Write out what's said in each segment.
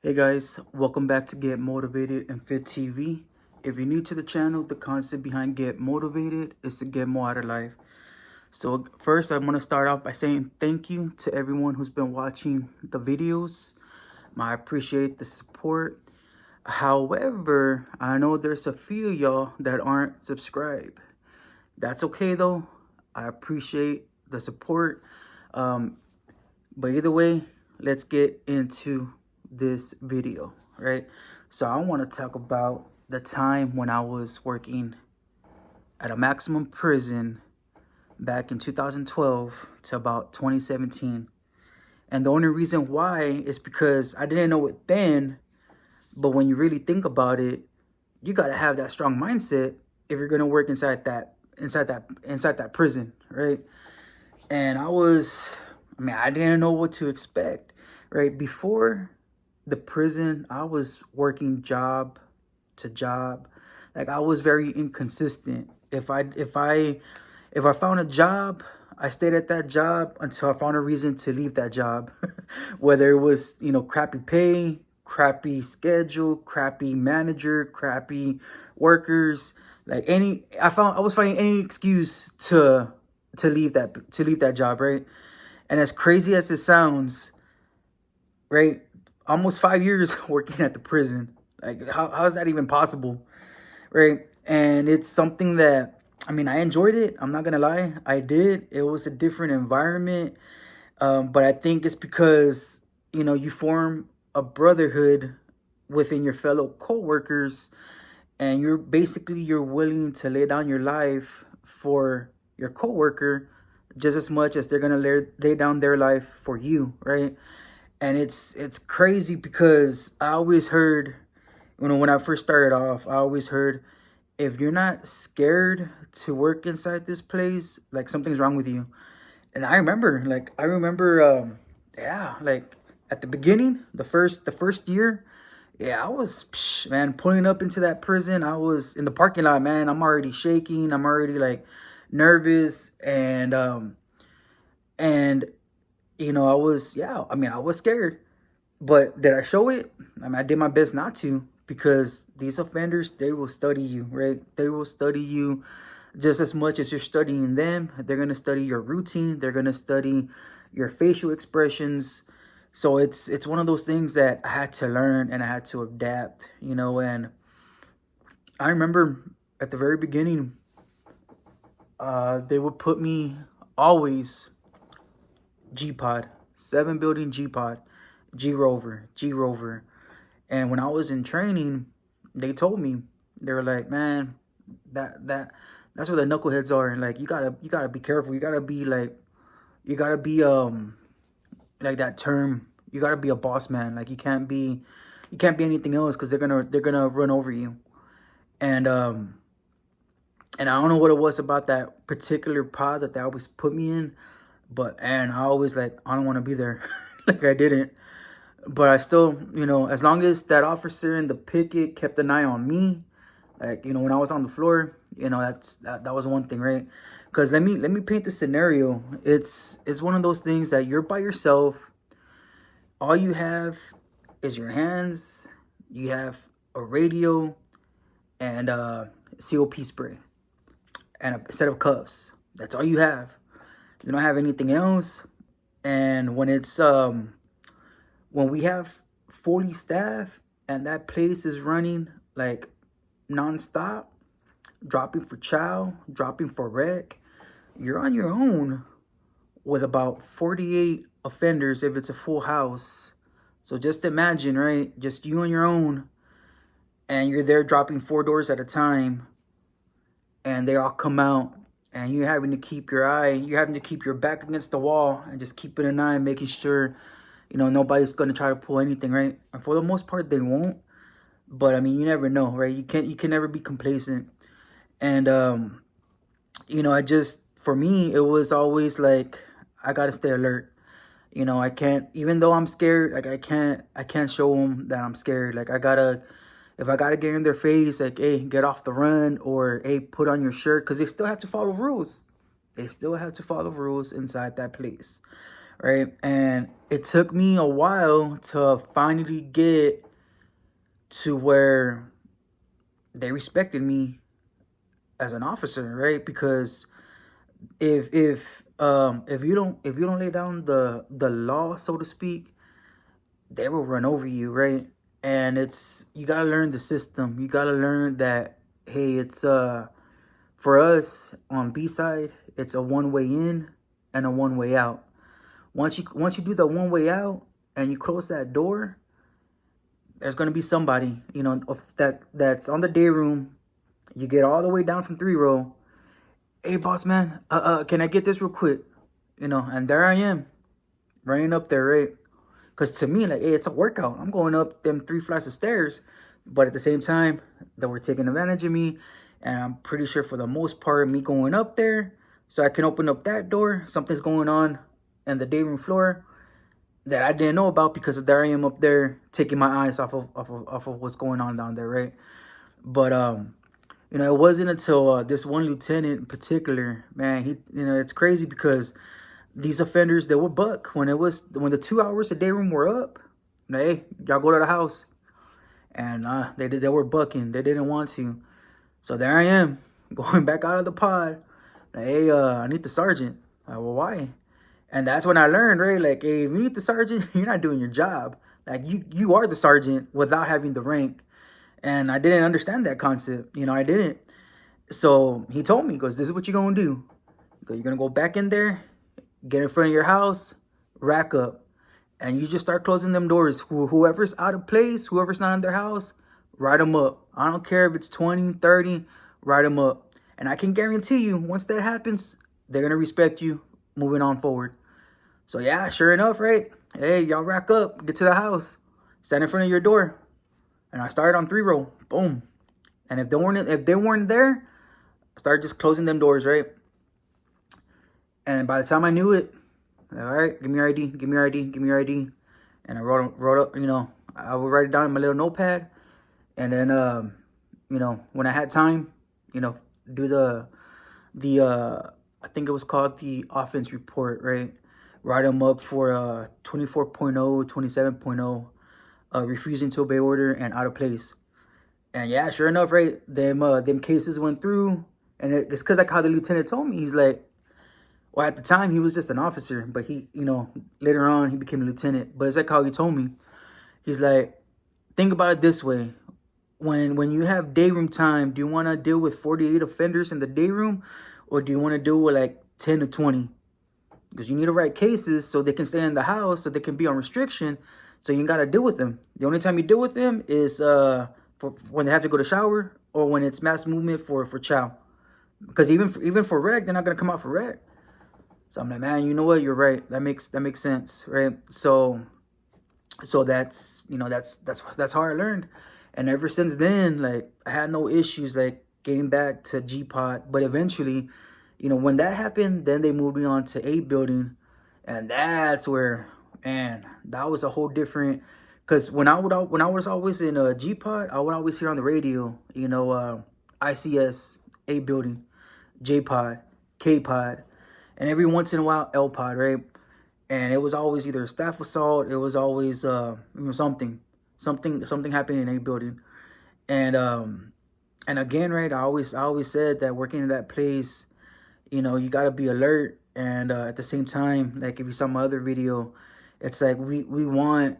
Hey guys, welcome back to Get Motivated and Fit TV. If you're new to the channel, the concept behind Get Motivated is to get more out of life. So first, I'm going to start off by saying thank you to everyone who's been watching the videos. I appreciate the support. However, I know there's a few of y'all that aren't subscribed. That's okay though. I appreciate the support. Um, but either way, let's get into this video, right? So I want to talk about the time when I was working at a maximum prison back in 2012 to about 2017. And the only reason why is because I didn't know it then, but when you really think about it, you got to have that strong mindset if you're going to work inside that prison, right? And I didn't know what to expect, right? Before the prison, I was working job to job. Like I was very inconsistent. If I found a job, I stayed at that job until I found a reason to leave that job. Whether it was, crappy pay, crappy schedule, crappy manager, crappy workers, like I was finding any excuse to leave that job, right? And as crazy as it sounds, right? Almost 5 years working at the prison. Like how is that even possible? Right? And it's something that I enjoyed it. I'm not gonna lie. I did. It was a different environment. But I think it's because, you form a brotherhood within your fellow co-workers, and you're willing to lay down your life for your coworker just as much as they're gonna lay down their life for you, right? And it's crazy because I always heard, when I first started off, I always heard, if you're not scared to work inside this place, like something's wrong with you. And yeah, like at the beginning, the first year, yeah, I was, man, pulling up into that prison. I was in the parking lot, man. I'm already shaking. I'm already like nervous, and I was scared. But did I show it? I did my best not to, because these offenders, they will study you, right? They will study you just as much as you're studying them. They're going to study your routine. They're going to study your facial expressions. So it's one of those things that I had to learn and I had to adapt, and I remember at the very beginning, they would put me always G-Pod, 7 building G-Pod, G Rover. And when I was in training, they told me, they were like, man, that's where the knuckleheads are. And like, you gotta be careful. You gotta be like that term. You gotta be a boss man. Like you can't be anything else, because they're gonna run over you. And and I don't know what it was about that particular pod that they always put me in, but and I always like, I don't want to be there. Like I didn't. But I still, as long as that officer and the picket kept an eye on me, like, when I was on the floor, that was one thing, right? Because let me paint the scenario. It's one of those things that you're by yourself. All you have is your hands. You have a radio and COP spray and a set of cuffs. That's all you have. You don't have anything else. And when we have fully staffed and that place is running like nonstop, dropping for chow, dropping for rec, you're on your own with about 48 offenders if it's a full house. So just imagine, right? Just you on your own, and you're there dropping 4 doors at a time, and they all come out, and you're having to keep your back against the wall and just keeping an eye, making sure, nobody's going to try to pull anything, right? And for the most part, they won't. But you never know, right? You can never be complacent. And I just, for me, it was always like, I gotta stay alert. I can't, even though I'm scared, like I can't show them that I'm scared. Like if I gotta get in their face, like, hey, get off the run, or hey, put on your shirt, because they still have to follow rules. They still have to follow rules inside that place, right? And it took me a while to finally get to where they respected me as an officer, right? Because if you don't lay down the law, so to speak, they will run over you, right? And it's you gotta learn the system. You gotta learn that hey, it's for us on B side, it's a one way in and a one way out. Once you do the one way out and you close that door, there's gonna be somebody, that's on the day room. You get all the way down from 3 row. Hey boss man, can I get this real quick? And there I am, running up there, right? Because to me, like, hey, it's a workout. I'm going up them 3 flights of stairs. But at the same time, they were taking advantage of me. And I'm pretty sure for the most part, me going up there, so I can open up that door, something's going on in the day room floor that I didn't know about because there I am up there taking my eyes off of what's going on down there, right? But it wasn't until this one lieutenant in particular, man, it's crazy because these offenders, they would buck when the 2 hours a day room were up. Hey, y'all go to the house, and they were bucking. They didn't want to, so there I am going back out of the pod. Like, hey, I need the sergeant. Well, why? And that's when I learned, right? Like, hey, if you need the sergeant, you're not doing your job. Like you are the sergeant without having the rank. And I didn't understand that concept. I didn't. So he told me, he goes, this is what you're gonna do. You're gonna go back in there, get in front of your house, rack up, and you just start closing them doors. Whoever's out of place, whoever's not in their house, write them up. I don't care if it's 20, 30, write them up. And I can guarantee you, once that happens, they're going to respect you moving on forward. So yeah, sure enough, right? Hey, y'all rack up, get to the house, stand in front of your door. And I started on 3 row, boom. And if they weren't there, I started just closing them doors, right? And by the time I knew it, all right, give me your ID, give me your ID, give me your ID. And I wrote up, I would write it down in my little notepad. And then, when I had time, do I think it was called the offense report, right? Write them up for 24.0, 27.0, refusing to obey order and out of place. And yeah, sure enough, right, them cases went through. And it's because like how the lieutenant told me, he's like, well, at the time he was just an officer, but he, later on he became a lieutenant. But it's like how he told me, he's like, think about it this way. When you have day room time, do you want to deal with 48 offenders in the day room, or do you want to deal with like 10 to 20? Because you need to write cases so they can stay in the house, so they can be on restriction, so you got to deal with them. The only time you deal with them is for when they have to go to shower, or when it's mass movement for chow. Because even for rec, they're not gonna come out for rec. So I'm like, man, you know what? You're right. That makes sense, right? So that's that's how I learned. And ever since then, like, I had no issues like getting back to G-Pod. But eventually, when that happened, then they moved me on to A building. And that's where, man, that was a whole different, because when I was always in a G-Pod, I would always hear on the radio, ICS, A building, J-Pod, K-Pod, and every once in a while L-Pod, right? And it was always either a staff assault, it was always something happening in A building. And again, right, I always said that working in that place, you got to be alert. And at the same time, like if you saw my other video, it's like we want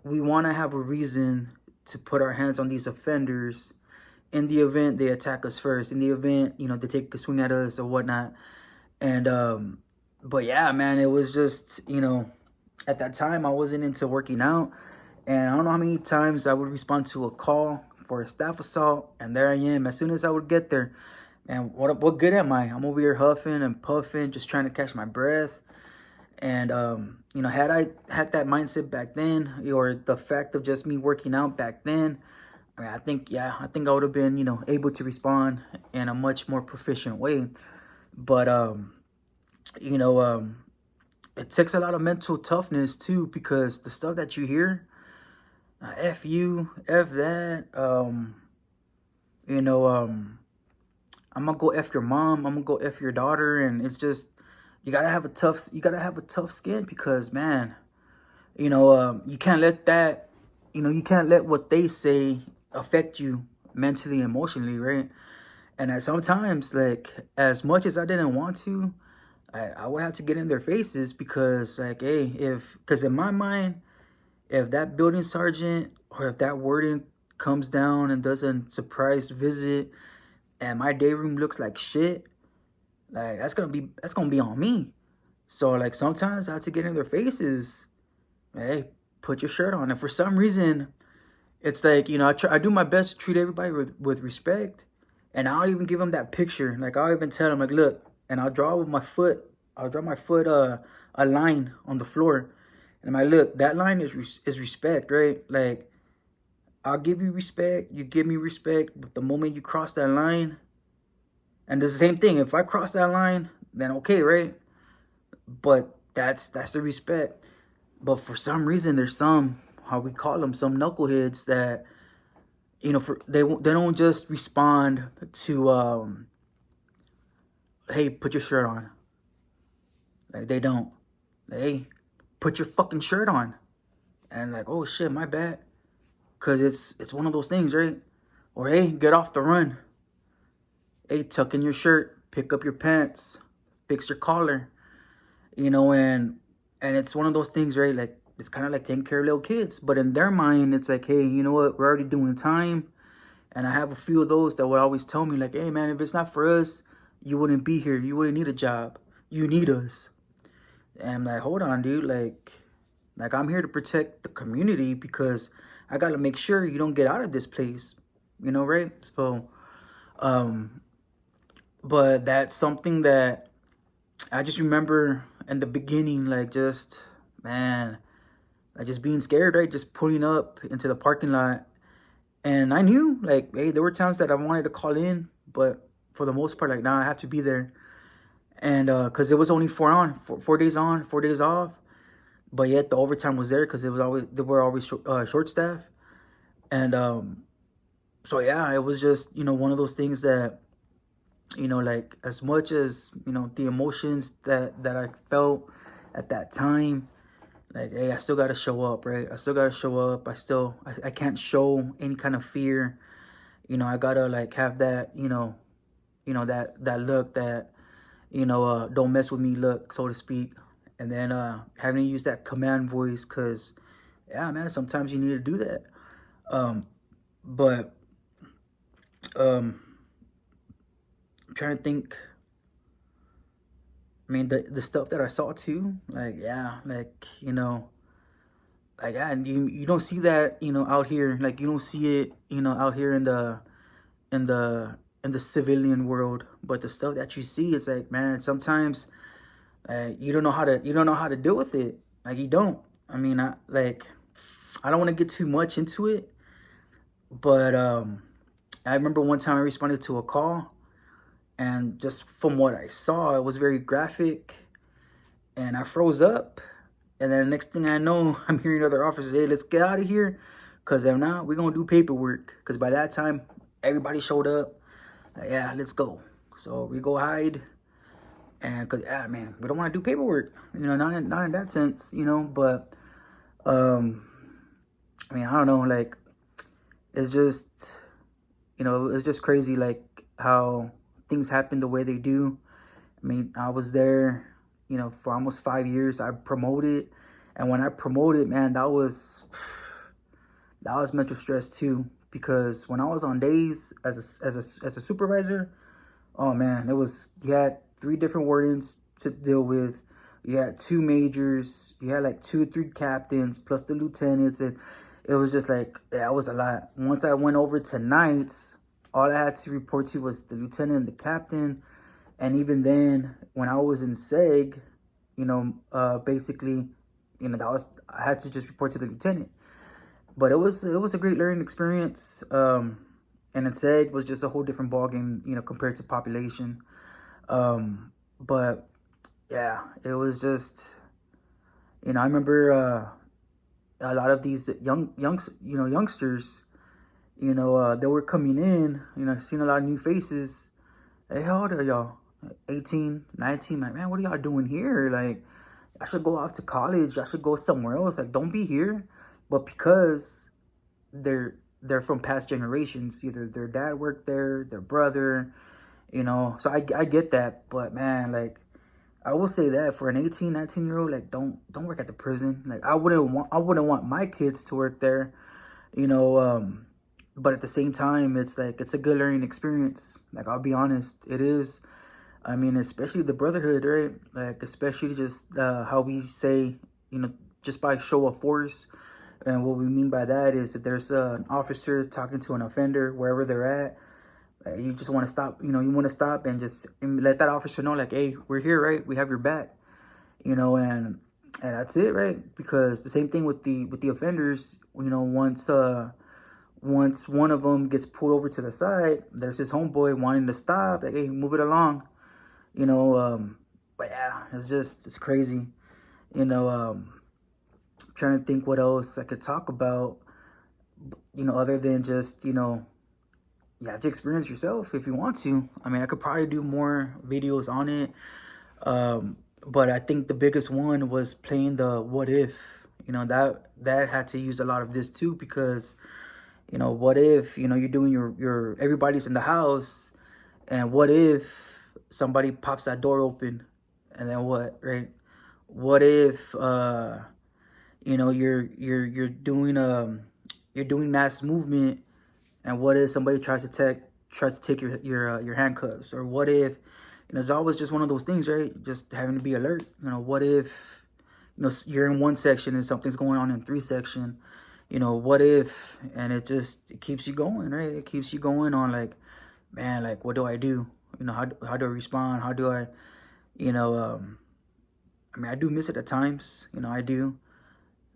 to have a reason to put our hands on these offenders in the event they attack us first, in the event they take a swing at us or whatnot. And but yeah, man, it was just at that time I wasn't into working out. And I don't know how many times I would respond to a call for a staff assault, and there I am. As soon as I would get there, and what good am I? I'm over here huffing and puffing, just trying to catch my breath. And had I had that mindset back then, or the fact of just me working out back then, I mean, I think I would have been able to respond in a much more proficient way. But it takes a lot of mental toughness too, because the stuff that you hear. F you, F that, I'm gonna go F your mom, I'm gonna go F your daughter, and it's just, you gotta have a tough skin because, man, you can't let that, you can't let what they say affect you mentally, emotionally, right? And sometimes, like, as much as I didn't want to, I would have to get in their faces because, like, hey, because in my mind, if that building sergeant or if that warden comes down and does a surprise visit and my day room looks like shit, like, that's gonna be on me. So, like, sometimes I have to get in their faces. Hey, put your shirt on. And for some reason, it's like, I do my best to treat everybody with respect. And I'll even give them that picture. Like, I'll even tell them, like, look, and I'll draw with my foot. I'll draw my foot a line on the floor. And I'm like, look, that line is respect, right? Like, I'll give you respect. You give me respect. But the moment you cross that line, and it's the same thing. If I cross that line, then okay, right? But that's the respect. But for some reason, there's some, how we call them, some knuckleheads that, they don't just respond to hey, put your shirt on. Like, they don't. Hey, put your fucking shirt on. And like, oh shit, my bad. Cause it's one of those things, right? Or hey, get off the run. Hey, tuck in your shirt, pick up your pants, fix your collar. And it's one of those things, right? Like, it's kind of like taking care of little kids, but in their mind, it's like, hey, you know what? We're already doing time, and I have a few of those that would always tell me, like, hey, man, if it's not for us, you wouldn't be here. You wouldn't need a job. You need us. And I'm like, hold on, dude. Like I'm here to protect the community because I gotta make sure you don't get out of this place. Right? So, um, but that's something that I just remember in the beginning, like, just, man, like, just being scared, right? Just pulling up into the parking lot. And I knew, like, hey, there were times that I wanted to call in, but for the most part, like, nah, I have to be there. And because it was only 4 days on, 4 days off. But yet the overtime was there because they were always short staff. And so, yeah, it was just, one of those things that, like, as much as, the emotions that I felt at that time, like, hey, I still gotta show up, right? I still gotta show up. I can't show any kind of fear. I gotta, like, have that, that look, that, don't mess with me look, so to speak. And then having to use that command voice, because, yeah, man, sometimes you need to do that. But I'm trying to think. I mean, the stuff that I saw too, like, yeah, like, like, yeah, and you don't see that, out here. Like, you don't see it, out here in the in the civilian world. But the stuff that you see, it's like, man, sometimes you don't know how to deal with it. Like, you don't. I mean, I don't want to get too much into it, but I remember one time I responded to a call, and just from what I saw, it was very graphic, and I froze up. And then the next thing I know, I'm hearing other officers, hey, let's get out of here, because if not, we're going to do paperwork. Because by that time, everybody showed up. Yeah, let's go. So we go hide. And because, yeah, man, we don't want to do paperwork. Not in that sense, but, I mean, I don't know, like, it's just, it's just crazy, like, how things happen the way they do. I mean, I was there, for almost 5 years. I promoted, and when I promoted, man, that was mental stress too. Because when I was on days as a supervisor, oh man, you had 3 different wardens to deal with. You had 2 majors. You had like 2 or 3 captains plus the lieutenants, and it was just like, yeah, it was a lot. Once I went over to nights, all I had to report to was the lieutenant and the captain. And even then, when I was in SEG, basically, I had to just report to the lieutenant. But it was a great learning experience. And in SEG was just a whole different ballgame, compared to population. But yeah, it was just, I remember a lot of these youngsters, they were coming in, seeing a lot of new faces. Hey, how old are y'all? 18, 19, like, man, what are y'all doing here? Like, I should go off to college. I should go somewhere else. Like, don't be here. But because they're from past generations, either their dad worked there, their brother, you know. So I get that. But man, like, I will say that for an 18, 19-year-old, like, don't work at the prison. Like, I wouldn't want my kids to work there, you know. But at the same time, it's like, it's a good learning experience. Like, I'll be honest, it is. I mean, especially the brotherhood, right? Like, especially just how we say, you know, just by show of force. And what we mean by that is that there's an officer talking to an offender wherever they're at. You just want to stop, you know, you want to stop and just let that officer know, like, hey, we're here, right? We have your back, you know, and that's it, right? Because the same thing with the offenders, you know, once one of them gets pulled over to the side, there's his homeboy wanting to stop, like, hey, move it along, you know. But yeah, it's crazy, you know. Trying to think what else I could talk about, you know, other than just, you know, you have to experience yourself if you want to. I mean, I could probably do more videos on it. But I think the biggest one was playing the what if. You know, that had to use a lot of this too, because, you know, what if, you know, you're doing your everybody's in the house, and what if somebody pops that door open, and then what, right? What if you know, you're doing mass movement, and what if somebody tries to take your handcuffs? Or what if, you know, it's always just one of those things, right? Just having to be alert. You know, what if, you know, you're in one section and something's going on in 3 section? You know, what if? And it keeps you going, right? It keeps you going on, like, man, like, what do I do? You know, how do I respond? How do I, you know, I mean, I do miss it at times, you know, I do.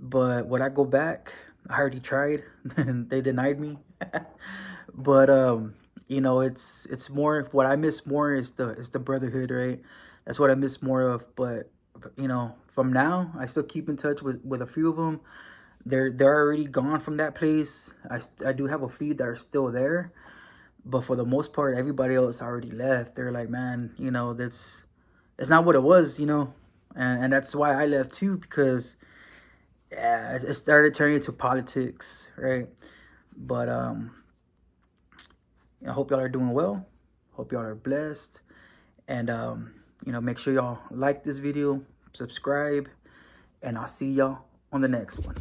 But would I go back? I already tried and they denied me. But you know, it's more, what I miss more is the brotherhood, right? That's what I miss more of. But you know, from now, I still keep in touch with a few of them. They're already gone from that place. I do have a few that are still there, but for the most part, everybody else already left. They're like, man, you know, it's not what it was, you know. And that's why I left too, because yeah, it started turning into politics, right? But I hope y'all are doing well. Hope y'all are blessed. And you know, make sure y'all like this video, subscribe, and I'll see y'all on the next one.